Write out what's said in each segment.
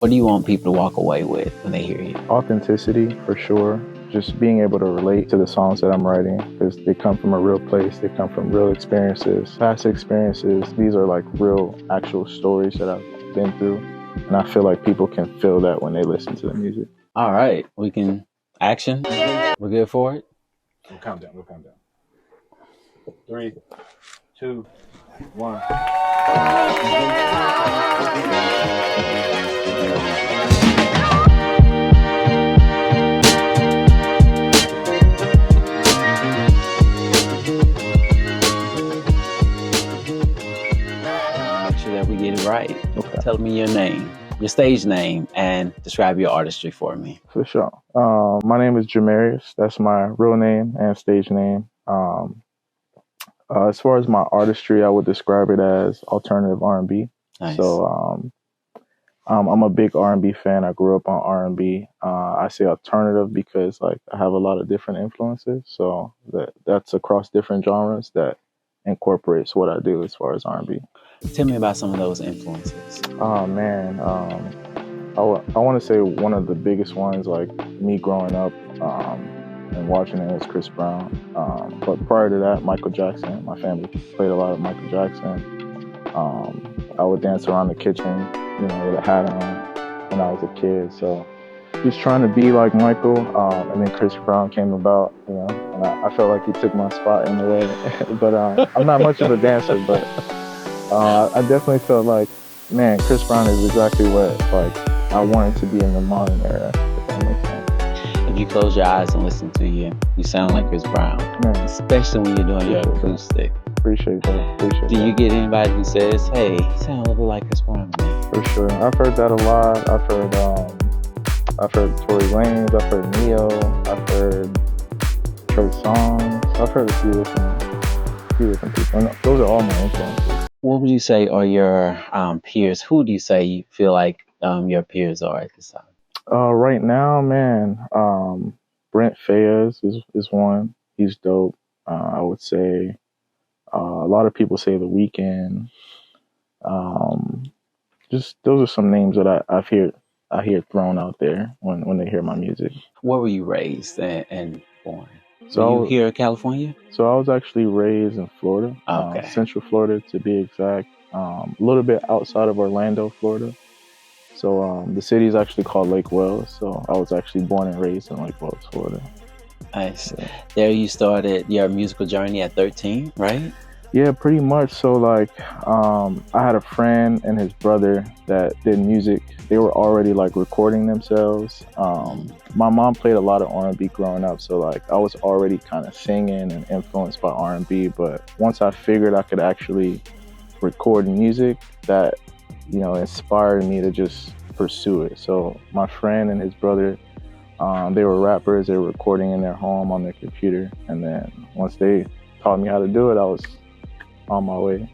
What do you want people to walk away with when they hear you? Authenticity, for sure. Just being able to relate to the songs that I'm writing, because they come from a real place, they come from real experiences, past experiences. These are like real, actual stories that I've been through. And I feel like people can feel that when they listen to the music. All right, we can action. We're good for it? We'll count down. 3, 2, 1. Make sure that we get it right. Okay. Tell me your name, your stage name, and describe your artistry for me. For sure. My name is Jamarius. That's my real name and stage name. As far as my artistry, I would describe it as alternative R&B. Nice. So I'm a big R&B fan. I grew up on R&B. I say alternative because like I have a lot of different influences. So that's across different genres that incorporates what I do as far as R&B. Tell me about some of those influences. Oh man, I want to say one of the biggest ones, like me growing up and watching it, was Chris Brown. But prior to that, Michael Jackson. My family played a lot of Michael Jackson. I would dance around the kitchen, with a hat on when I was a kid. So just trying to be like Michael. And then Chris Brown came about, and I felt like he took my spot in a way. But I'm not much of a dancer, but I definitely felt like, man, Chris Brown is exactly what I wanted to be in the modern era, if that makes sense. If you close your eyes and listen to you, you sound like Chris Brown, Man, especially when you're doing your acoustic. appreciate that. Do you get anybody who says, hey, you sound a little like Chris Brown to me? For sure. I've heard that a lot. I've heard Tory, Lanez. I've heard Neo. I've heard Trey Songz. I've heard a few different people. And those are all my influences. What would you say are your peers? Who do you say you feel like your peers are at this time? Right now, man, Brent Fayez is one. He's dope. I would say a lot of people say The Weeknd. Just those are some names that I hear thrown out there when they hear my music. Where were you raised and born? So Were you here in California? So I was actually raised in Florida, Okay. Central Florida to be exact, a little bit outside of Orlando, Florida. So the city is actually called Lake Wells. So I was actually born and raised in Lake Wells, Florida. Nice. Yeah. There you started your musical journey at 13, right? Yeah, pretty much. So I had a friend and his brother that did music. They were already recording themselves. My mom played a lot of R&B growing up, so I was already kind of singing and influenced by R&B. But once I figured I could actually record music, that inspired me to just pursue it. So my friend and his brother, they were rappers. They were recording in their home on their computer, and then once they taught me how to do it, I was on my way.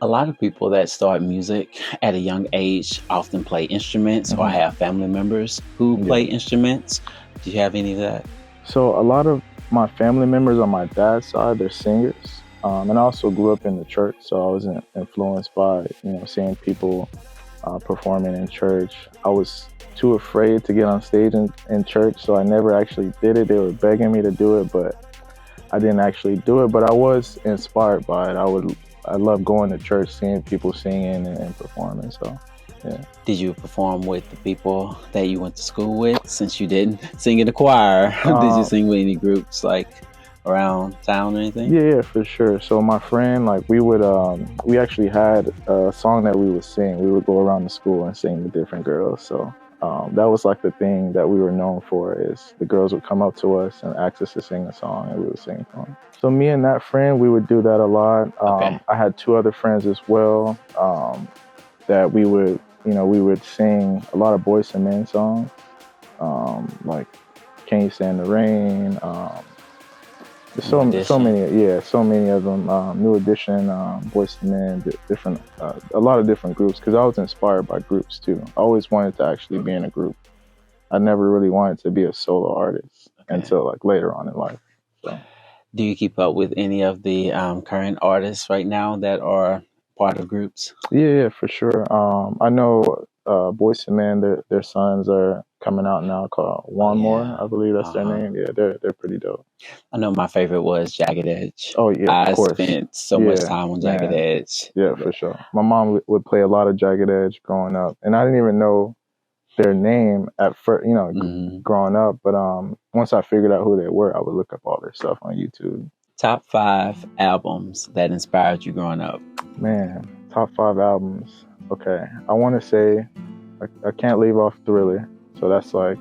A lot of people that start music at a young age often play instruments or have family members who play instruments. Do you have any of that? So a lot of my family members on my dad's side, they're singers. And I also grew up in the church, so I was influenced by, seeing people performing in church. I was too afraid to get on stage in church, so I never actually did it. They were begging me to do it, but I didn't actually do it. But I was inspired by it. I love going to church, seeing people singing and performing. So, yeah. Did you perform with the people that you went to school with? Since you didn't sing in the choir, did you sing with any groups around town or anything? Yeah, for sure. So my friend, we actually had a song that we would sing. We would go around the school and sing to different girls. So that was the thing that we were known for, is the girls would come up to us and ask us to sing a song, and we would sing for them. So me and that friend, we would do that a lot. I had 2 other friends as well that we would sing a lot of Boyz II Men songs, like Can You Stand the Rain? So many of them. New Edition, Boyz II Men, different, a lot of different groups, because I was inspired by groups too. I always wanted to actually be in a group. I never really wanted to be a solo artist until later on in life. So. Do you keep up with any of the current artists right now that are part of groups? Yeah, for sure. I know Boyz II Men, their sons are coming out now called One More, I believe that's their name. Yeah, they're pretty dope. I know my favorite was Jagged Edge. Oh yeah, I of course. spent so much time on Jagged Edge. Yeah, for sure. My mom would play a lot of Jagged Edge growing up, and I didn't even know their name at first, you know, growing up. But once I figured out who they were, I would look up all their stuff on YouTube. Top 5 albums that inspired you growing up. Man, top 5 albums. Okay, I want to say I can't leave off Thriller, so that's like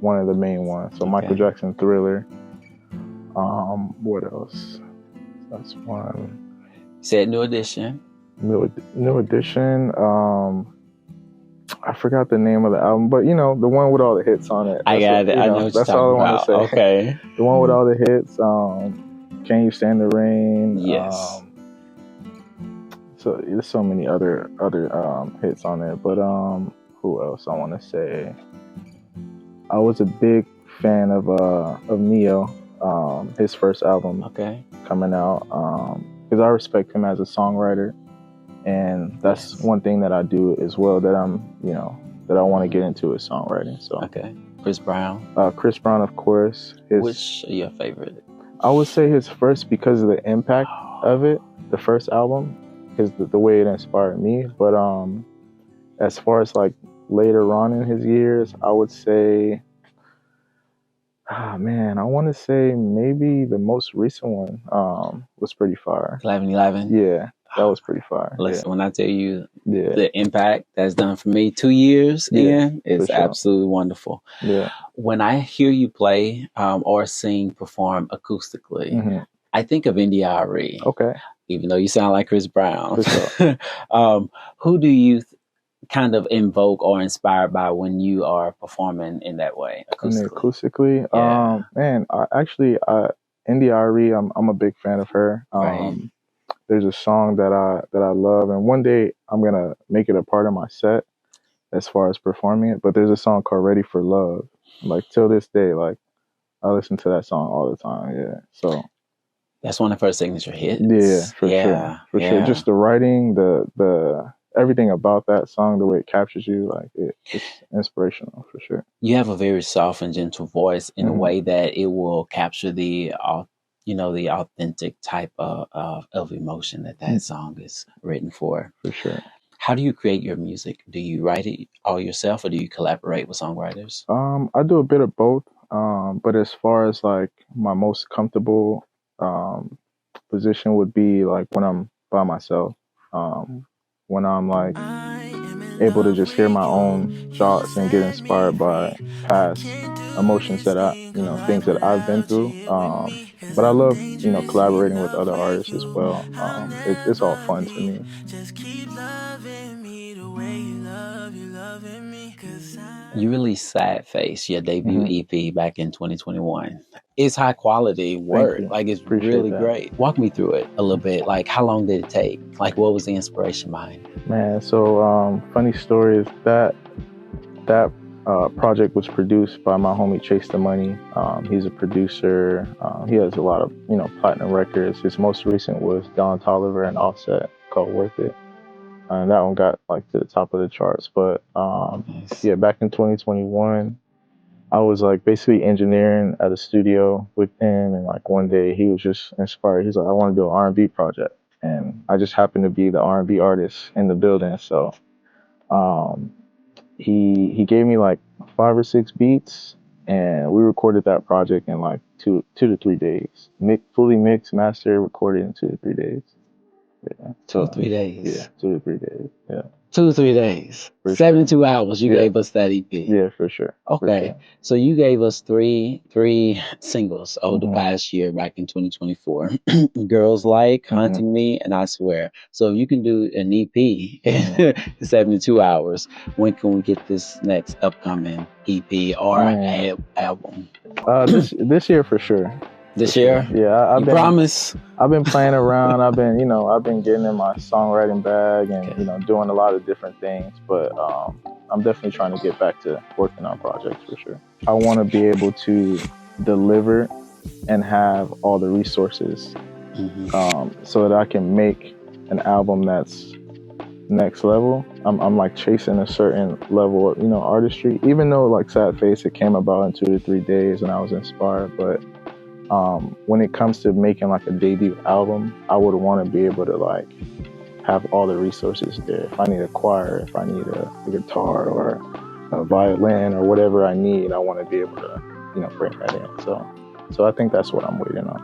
one of the main ones. So Michael Jackson, Thriller. What else? That's one. You said New Edition. New Edition. I forgot the name of the album, but you know, the one with all the hits on it. I got it. I know what you're talking about. That's all I want to say. Okay. The one with all the hits. Can You Stand the Rain? Yes. So there's so many other hits on there, but who else I want to say? I was a big fan of Neo, his first album coming out, because I respect him as a songwriter, and that's one thing that I do as well that I want to get into is songwriting. So Chris Brown. Chris Brown, of course. Which are your favorite? I would say his first because of the impact of it, the first album, because the way it inspired me. But as far as like later on in his years, I would say, I want to say maybe the most recent one was pretty fire. 11-11? Yeah, that was pretty fire. Listen, when I tell you the impact that's done for me 2 years in, it's absolutely wonderful. Yeah. When I hear you play or perform acoustically, I think of India.Arie. Okay. Even though you sound like Chris Brown. For sure. Who do you kind of invoke or inspired by when you are performing in that way, acoustically? India.Arie, I'm a big fan of her. There's a song that I love, and one day I'm gonna make it a part of my set as far as performing it. But there's a song called "Ready for Love." Like till this day, like I listen to that song all the time. Yeah, so that's one of her signature hits. Yeah, for sure. Just the writing, the everything about that song, the way it captures you, like it's inspirational for sure. You have a very soft and gentle voice in a way that it will capture the authentic type of emotion that song is written for. For sure. How do you create your music? Do you write it all yourself, or do you collaborate with songwriters? I do a bit of both. But as far as like my most comfortable position would be like when I'm by myself. When I'm like able to just hear my own thoughts and get inspired by past emotions that things that I've been through. But I love, collaborating with other artists as well. It's all fun to me. You released Sad Face, your debut EP back in 2021. It's high quality work. Like it's really great. Walk me through it a little bit. Like how long did it take? Like what was the inspiration behind it? Man, so funny story is that project was produced by my homie Chase the Money. He's a producer. He has a lot of platinum records. His most recent was Don Toliver and Offset called Worth It. And that one got like to the top of the charts. But back in 2021, I was like basically engineering at a studio with him, and like one day he was just inspired. He's like, I want to do an R&B project, and I just happened to be the R&B artist in the building. So he gave me like 5 or 6 beats, and we recorded that project in like 2 to 3 days. Fully mixed, mastered, recorded in 2 to 3 days. Yeah. 2 or 3 days. Yeah, 2 to 3 days. Yeah. 2 to 3 days. 72 hours. You gave us that EP. Yeah, for sure. Okay. For sure. So you gave us three singles over the past year, back in 2024. Girls Like, Hunting Me, and I Swear. So if you can do an EP in 72 hours, when can we get this next upcoming EP or album? This year for sure. This year? Yeah, promise. I've been playing around. I've been getting in my songwriting bag and doing a lot of different things. But I'm definitely trying to get back to working on projects for sure. I want to be able to deliver and have all the resources so that I can make an album that's next level. I'm like chasing a certain level of, you know, artistry, even though like Sad Face, it came about in 2 to 3 days and I was inspired. But when it comes to making like a debut album, I would want to be able to like have all the resources there. If I need a choir, if I need a guitar or a violin or whatever I need, I want to be able to, you know, bring that in. So I think that's what I'm waiting on.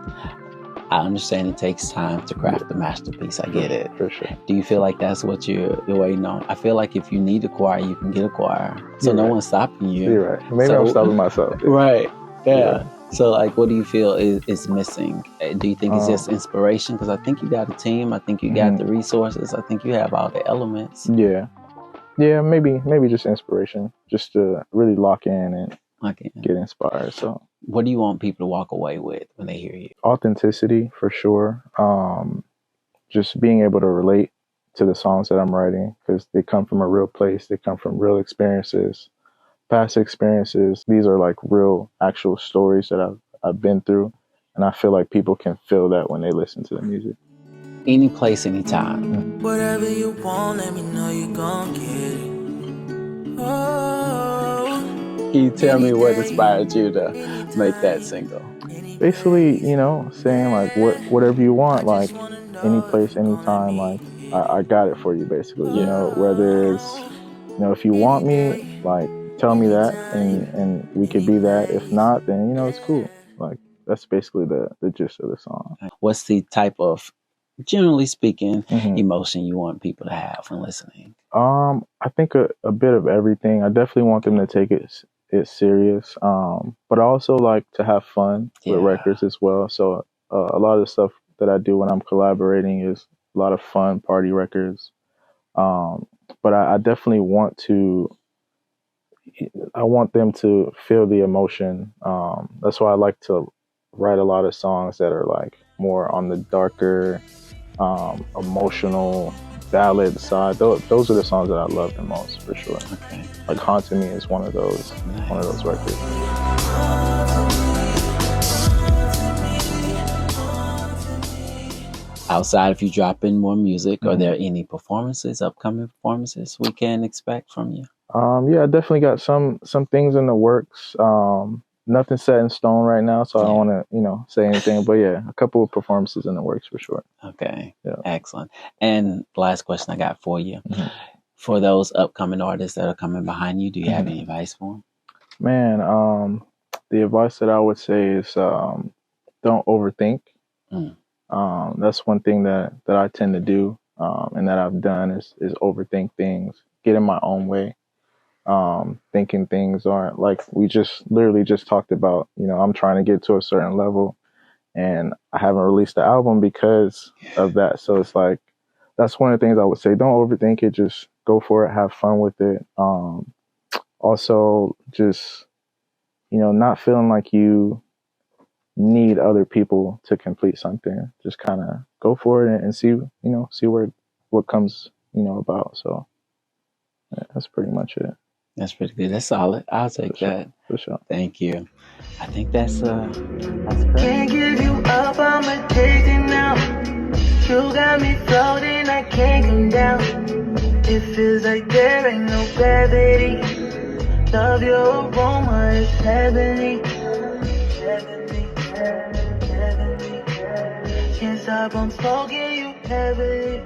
I understand it takes time to craft the masterpiece. I get it. For sure. Do you feel like that's what you're waiting on? I feel like if you need a choir, you can get a choir. So no one's stopping you. You're right. Maybe I'm stopping myself. Right. Yeah. So like, what do you feel is missing? Do you think it's just inspiration? Because I think you got a team. I think you got the resources. I think you have all the elements. Yeah, maybe just inspiration, just to really lock in and get inspired. So what do you want people to walk away with when they hear you? Authenticity, for sure. Just being able to relate to the songs that I'm writing, because they come from a real place. They come from real experiences, past experiences. These are like real, actual stories that I've been through, and I feel like people can feel that when they listen to the music. Any place, anytime. Whatever you want, let me know you gon' get it. Oh, can you tell me what inspired you to make that single? Basically, you know, saying like whatever you want, like any place, anytime, like I got it for you, basically. You know, whether it's, you know, if you want me, like tell me that and we could be that. If not, then, you know, it's cool. Like that's basically the gist of the song. What's the type of, generally speaking, emotion you want people to have when listening? I think a bit of everything. I definitely want them to take it serious, but I also like to have fun with records as well. So a lot of the stuff that I do when I'm collaborating is a lot of fun party records. But I definitely want them to feel the emotion. That's why I like to write a lot of songs that are like more on the darker, emotional ballad side. Those are the songs that I love the most, for sure. Okay. Like Haunting Me is one of those records. Outside of you dropping more music, are there any performances, upcoming performances we can expect from you? Yeah, I definitely got some things in the works. Nothing set in stone right now, so I don't want to, you know, say anything. But yeah, a couple of performances in the works for sure. Okay, yeah. Excellent. And last question I got for you. For those upcoming artists that are coming behind you, do you have any advice for them? Man, the advice that I would say is don't overthink. That's one thing that I tend to do, and that I've done is overthink things, get in my own way. Thinking things aren't like we literally just talked about. You know, I'm trying to get to a certain level and I haven't released the album because of that. So it's like, that's one of the things I would say. Don't overthink it. Just go for it. Have fun with it. Also just, you know, not feeling like you need other people to complete something. Just kind of go for it and see what comes, you know, about. So yeah, that's pretty much it. That's pretty good. That's solid. I'll take that. For sure. Thank you. I think that's great. Can't give you up, I'm addicted now. You got me floating, I can't come down. It feels like there ain't no gravity. Love your aroma, it's heavenly. Can't stop, I'm smoking you heavily.